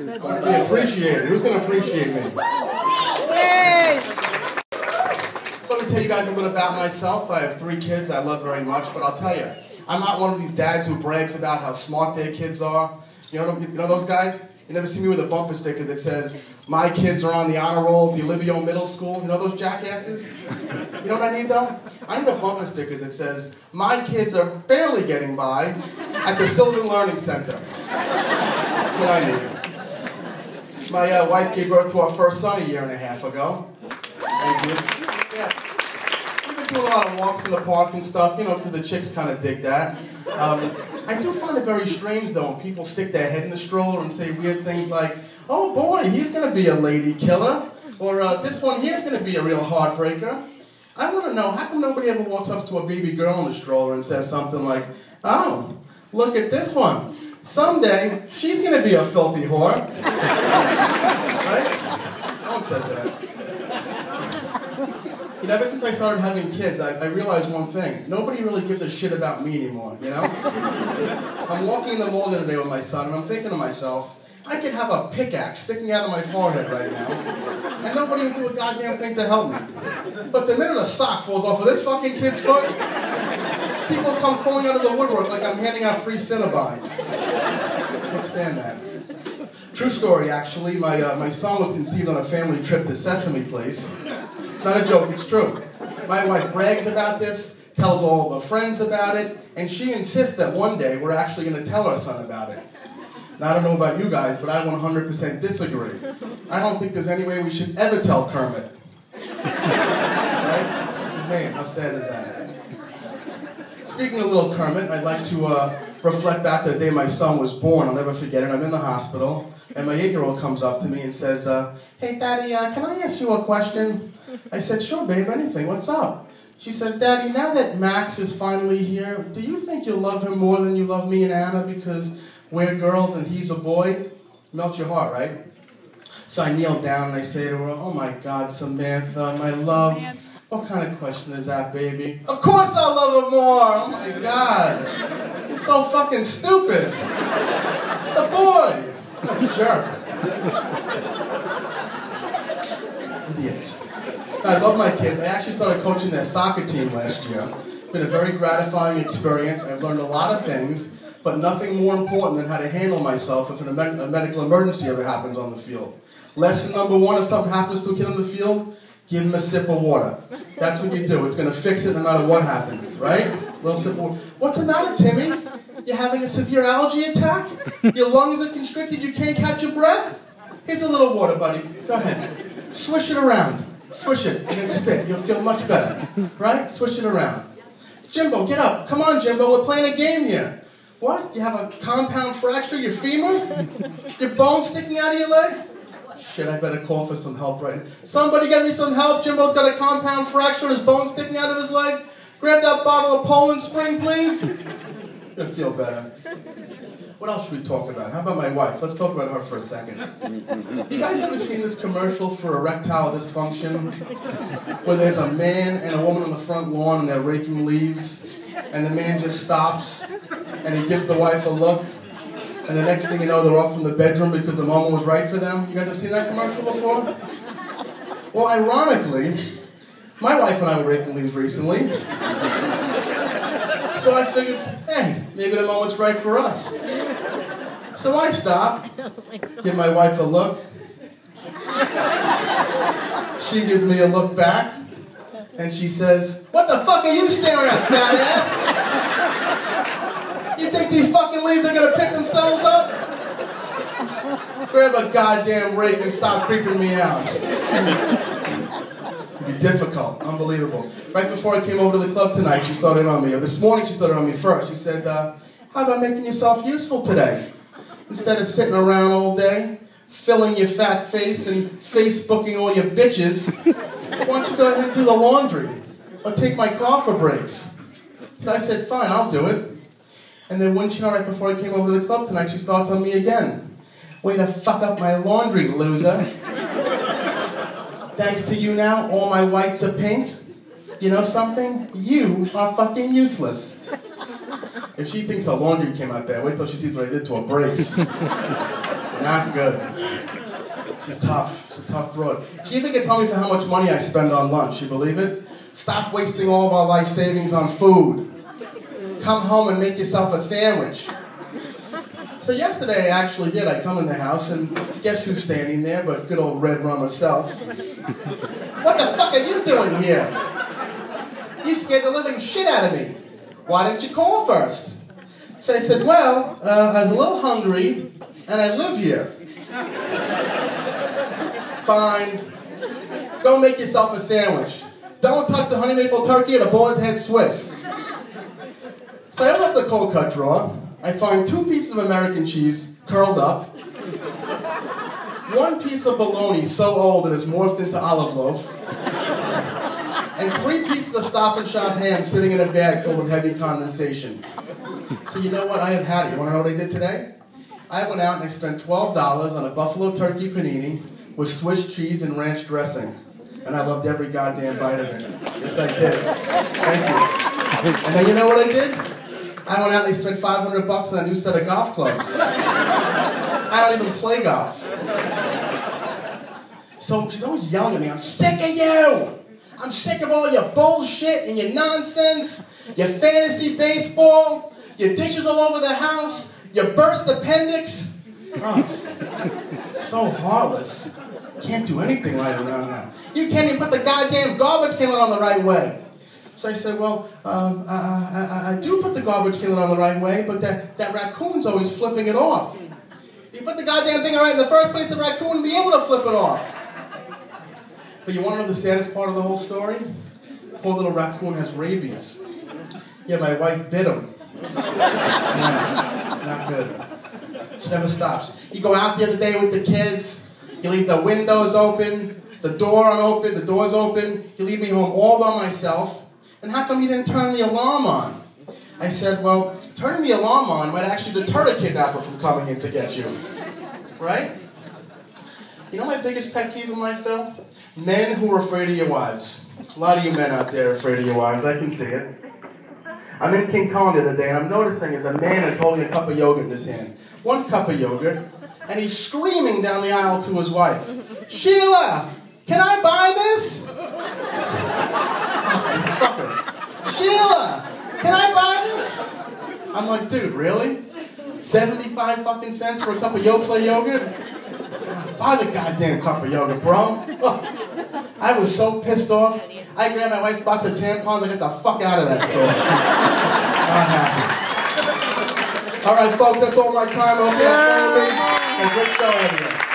I want to be appreciated. Who's going to appreciate me? Yay! So let me tell you guys a bit about myself. I have 3 kids I love very much, but I'll tell you, I'm not one of these dads who brags about how smart their kids are. You know those guys? You never see me with a bumper sticker that says, "My kids are on the honor roll at the Olivio Middle School." You know those jackasses? You know what I need though? I need a bumper sticker that says, "My kids are barely getting by at the Sylvan Learning Center." That's what I need. My wife gave birth to our first son a year and a half ago. Thank you. Yeah. We've been doing a lot of walks in the park and stuff, you know, because the chicks kind of dig that. I do find it very strange, though, when people stick their head in the stroller and say weird things like, "Oh boy, he's going to be a lady killer," or "This one here's going to be a real heartbreaker." I want to know, how come nobody ever walks up to a baby girl in the stroller and says something like, "Oh, look at this one. Someday, she's going to be a filthy whore." Right? No one says that. You know, ever since I started having kids, I realized one thing. Nobody really gives a shit about me anymore, you know? I'm walking in the mall the other day with my son, and I'm thinking to myself, I could have a pickaxe sticking out of my forehead right now, and nobody would do a goddamn thing to help me. But the minute a sock falls off of this fucking kid's foot, people come crawling out of the woodwork like I'm handing out free Cinnabons. I can't stand that. True story, actually. My son was conceived on a family trip to Sesame Place. It's not a joke, it's true. My wife brags about this, tells all of her friends about it, and she insists that one day we're actually going to tell our son about it. Now, I don't know about you guys, but I 100% disagree. I don't think there's any way we should ever tell Kermit. Right? What's his name? How sad is that? Speaking of little Kermit, I'd like to reflect back to the day my son was born. I'll never forget it. I'm in the hospital, and my 8-year-old comes up to me and says, "Hey, Daddy, can I ask you a question?" I said, "Sure, babe, anything. What's up?" She said, "Daddy, now that Max is finally here, do you think you'll love him more than you love me and Anna because we're girls and he's a boy?" Melts your heart, right? So I kneel down and I say to her, "Oh my God, Samantha, my love, what kind of question is that, baby?" "Of course I'll love him more." Oh my God. It's so fucking stupid. It's a boy. What a jerk. Idiots. I love my kids. I actually started coaching their soccer team last year. It's been a very gratifying experience. I've learned a lot of things, but nothing more important than how to handle myself if a medical emergency ever happens on the field. Lesson number 1, if something happens to a kid on the field, give him a sip of water. That's what you do. It's going to fix it no matter what happens, right? A little sip of water. "What's the matter, Timmy? You're having a severe allergy attack? Your lungs are constricted, you can't catch your breath? Here's a little water, buddy. Go ahead. Swish it around. Swish it and then spit. You'll feel much better. Right? Swish it around. Jimbo, get up. Come on, Jimbo. We're playing a game here. What? You have a compound fracture? Your femur? Your bone sticking out of your leg? Shit, I better call for some help right now. Somebody get me some help. Jimbo's got a compound fracture and his bone sticking out of his leg. Grab that bottle of Poland Spring, please. You'll feel better. What else should we talk about? How about my wife? Let's talk about her for a second. You guys ever seen this commercial for erectile dysfunction? Where there's a man and a woman on the front lawn and they're raking leaves, and the man just stops and he gives the wife a look, and the next thing you know, they're off in the bedroom because the moment was right for them. You guys have seen that commercial before? Well, ironically, my wife and I were raking leaves recently. So I figured, hey, maybe the moment's right for us. So I stop, give my wife a look. She gives me a look back, and she says, "What the fuck are you staring at, fat ass? You think these fucking leaves are gonna pick themselves up? Grab a goddamn rake and stop creeping me out." It'd be difficult, unbelievable. Right before I came over to the club tonight, she started on me. Or this morning, she started on me first. She said, "How about making yourself useful today? Instead of sitting around all day, filling your fat face and Facebooking all your bitches, why don't you go ahead and do the laundry? Or take my car for breaks?" So I said, "Fine, I'll do it." And then wouldn't you know, right before I came over to the club tonight, she starts on me again. "Way to fuck up my laundry, loser. Thanks to you now, all my whites are pink. You know something? You are fucking useless." If she thinks her laundry came out bad, wait till she sees what I did to her brakes. Not good. She's tough. She's a tough broad. She even gets on me for how much money I spend on lunch. You believe it? Stop wasting all of our life savings on food. Come home and make yourself a sandwich. So yesterday I actually did. I come in the house and guess who's standing there but good old Red Rum herself. What the fuck are you doing here? You scared the living shit out of me. Why didn't you call first? So I said, well, I was a little hungry and I live here. Fine. Go make yourself a sandwich. Don't touch the honey maple turkey or the boar's head Swiss. So I open up the cold cut drawer. I find 2 pieces of American cheese curled up, 1 piece of bologna so old it has morphed into olive loaf, and 3 pieces of Stop and Shop ham sitting in a bag filled with heavy condensation. So you know what? I have had it. You want to know what I did today? I went out and I spent $12 on a buffalo turkey panini with Swiss cheese and ranch dressing. And I loved every goddamn bite of it. Yes, I did. Thank you. And then you know what I did? I went out and I spent $500 on a new set of golf clubs. I don't even play golf. So she's always yelling at me, I'm sick of you! I'm sick of all your bullshit and your nonsense, your fantasy baseball, your dishes all over the house, your burst appendix. Oh, so heartless. Can't do anything right around now. You can't even put the goddamn garbage can on the right way. So I said, well, I do put the garbage can on the right way, but that raccoon's always flipping it off. If you put the goddamn thing right in the first place, the raccoon would be able to flip it off. But you want to know the saddest part of the whole story? Poor little raccoon has rabies. Yeah, my wife bit him. Yeah, not good. She never stops. You go out the other day with the kids, you leave the windows open, the door's open, you leave me home all by myself. And how come you didn't turn the alarm on? I said, well, turning the alarm on might actually deter a kidnapper from coming in to get you. Right? You know my biggest pet peeve in life, though? Men who are afraid of your wives. A lot of you men out there are afraid of your wives. I can see it. I'm in King Kong the other day, and I'm noticing is a man is holding a cup of yogurt in his hand. 1 cup of yogurt, and he's screaming down the aisle to his wife, Sheila, can I buy this? This fucker. Sheila, can I buy this? I'm like, dude, really? 75 fucking cents for a cup of Yoplait yogurt? Buy the goddamn cup of yogurt, bro. I was so pissed off. I grabbed my wife's box of tampons and got the fuck out of that store. Not happy. All right, folks, that's all my time. I hope you have fun with me. And good show, everyone.